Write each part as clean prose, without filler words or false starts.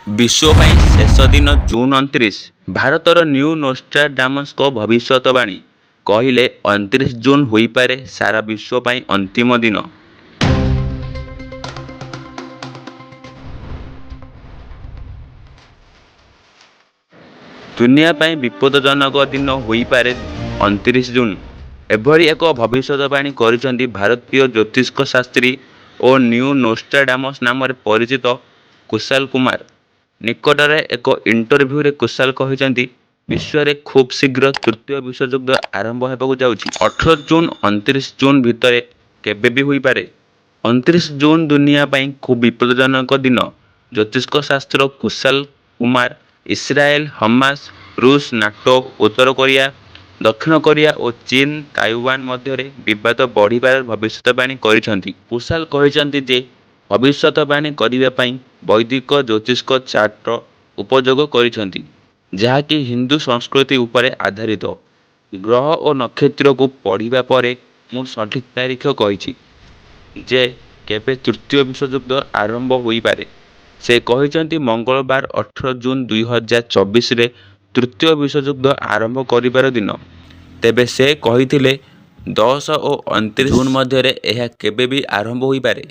विश्व ପାଇଁ ଶେଷ ଦିନ ଜୁନ୍ 29। ଭାରତର ନ୍ୟୁ ନୋଷ୍ଟ୍ରାଡାମସ୍ଙ୍କ ଭବିଷ୍ୟତବାଣୀ କହିଲେ 29 ଜୁନ୍ ହୋଇପାରେ ସାରା ବିଶ୍ୱ ପାଇଁ ଅନ୍ତିମ ଦିନ। ଦୁନିଆ ପାଇଁ ବିପଦଜନକ ଦିନ ହୋଇପାରେ 29 ଜୁନ୍। ଏଭଳି ଏକ ଭବିଷ୍ୟତବାଣୀ କରିଛନ୍ତି ଭାରତୀୟ ଜ୍ୟୋତିଷ ଶାସ୍ତ୍ରୀ ଓ ନ୍ୟୁ ନୋଷ୍ଟ୍ରାଡାମସ୍ ନାମରେ ପରିଚିତ କୁଶାଲ କୁମାର। ନିକଟରେ ଏକ ଇଣ୍ଟରଭ୍ୟୁରେ କୁଶାଲ କହିଛନ୍ତି, ବିଶ୍ୱରେ ଖୁବ୍ ଶୀଘ୍ର ତୃତୀୟ ବିଶ୍ୱଯୁଦ୍ଧ ଆରମ୍ଭ ହେବାକୁ ଯାଉଛି। 18 ଜୁନ୍ 29 ଜୁନ୍ ଭିତରେ କେବେ ବି ହୋଇପାରେ। 29 ଜୁନ୍ ଦୁନିଆ ପାଇଁ ଖୁବ୍ ବିପଦଜନକ ଦିନ। ଜ୍ୟୋତିଷ ଶାସ୍ତ୍ର କୁଶାଲ କୁମାର ଇସ୍ରାଏଲ, ହମାସ, ରୁଷ, ନାଟୋ, ଉତ୍ତର କୋରିଆ, ଦକ୍ଷିଣ କୋରିଆ ଓ ଚୀନ ତାଇୱାନ ମଧ୍ୟରେ ବିବାଦ ବଢ଼ିବାର ଭବିଷ୍ୟତବାଣୀ କରିଛନ୍ତି। କୁଶାଲ କହିଛନ୍ତି ଯେ ଭବିଷ୍ୟତବାଣୀ କରିବା ପାଇଁ ବୈଦିକ ଜ୍ୟୋତିଷ ଚାର୍ଟର ଉପଯୋଗ କରିଛନ୍ତି, ଯାହାକି ହିନ୍ଦୁ ସଂସ୍କୃତି ଉପରେ ଆଧାରିତ। ଗ୍ରହ ଓ ନକ୍ଷତ୍ରକୁ ପଢ଼ିବା ପରେ ମୁଁ ସଠିକ୍ ତାରିଖ କହିଛି ଯେ କେବେ ତୃତୀୟ ବିଶ୍ୱଯୁଦ୍ଧ ଆରମ୍ଭ ହୋଇପାରେ। ସେ କହିଛନ୍ତି ମଙ୍ଗଳବାର 18 ଜୁନ୍ 2024ରେ ତୃତୀୟ ବିଶ୍ୱଯୁଦ୍ଧ ଆରମ୍ଭ କରିବାର ଦିନ। ତେବେ ସେ କହିଥିଲେ 10 ଓ 29 ଜୁନ୍ ମଧ୍ୟରେ ଏହା କେବେ ବି ଆରମ୍ଭ ହୋଇପାରେ।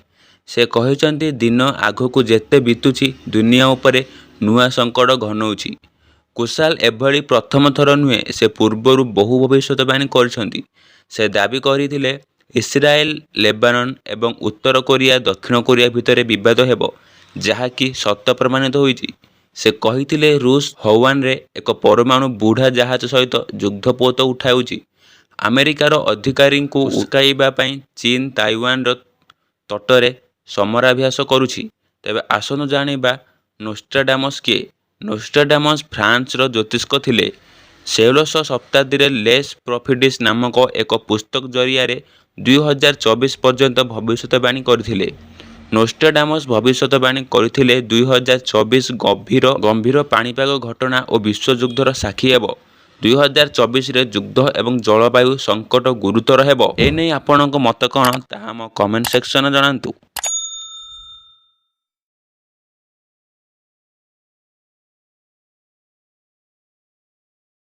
ସେ କହିଛନ୍ତି ଦିନ ଆଗକୁ ଯେତେ ବିତୁଛି ଦୁନିଆ ଉପରେ ନୂଆ ସଙ୍କଟ ଘନଉଛି। କୁଶାଲ ଏଭଳି ପ୍ରଥମ ଥର ନୁହେଁ, ସେ ପୂର୍ବରୁ ବହୁ ଭବିଷ୍ୟତବାଣୀ କରିଛନ୍ତି। ସେ ଦାବି କରିଥିଲେ ଇସ୍ରାଏଲ, ଲେବାନନ ଏବଂ ଉତ୍ତର କୋରିଆ ଦକ୍ଷିଣ କୋରିଆ ଭିତରେ ବିବାଦ ହେବ, ଯାହାକି ସତ ପ୍ରମାଣିତ ହୋଇଛି। ସେ କହିଥିଲେ ରୁଷ ହୱାନରେ ଏକ ପରମାଣୁ ବୁଡ଼ା ଜାହାଜ ସହିତ ଯୁଦ୍ଧପୋତ ଉଠାଉଛି। ଆମେରିକାର ଅଧିକାରୀଙ୍କୁ ଉସ୍କାଇବା ପାଇଁ ଚୀନ ତାଇୱାନର ତଟରେ ସମରାଭ୍ୟାସ କରୁଛି। ତେବେ ଆସନ୍ତୁ ଜାଣିବା ନୋଷ୍ଟ୍ରାଡାମସ୍ କିଏ? ନୋଷ୍ଟ୍ରାଡାମସ୍ ଫ୍ରାନ୍ସର ଜ୍ୟୋତିଷ ଥିଲେ। 16ଶ ଶତାବ୍ଦୀରେ ଲେସ୍ ପ୍ରଫିଡିସ୍ ନାମକ ଏକ ପୁସ୍ତକ ଜରିଆରେ 2024 ପର୍ଯ୍ୟନ୍ତ ଭବିଷ୍ୟତବାଣୀ କରିଥିଲେ। ନୋଷ୍ଟ୍ରାଡାମସ୍ ଭବିଷ୍ୟତବାଣୀ କରିଥିଲେ 2024 ଗମ୍ଭୀର ପାଣିପାଗ ଘଟଣା ଓ ବିଶ୍ୱଯୁଦ୍ଧର ସାକ୍ଷୀ ହେବ। 2024ରେ ଯୁଦ୍ଧ ଏବଂ ଜଳବାୟୁ ସଙ୍କଟ ଗୁରୁତର ହେବ। ଏନେଇ ଆପଣଙ୍କ ମତ କ'ଣ ତାହା ଆମ କମେଣ୍ଟ ସେକ୍ସନରେ ଜଣାନ୍ତୁ।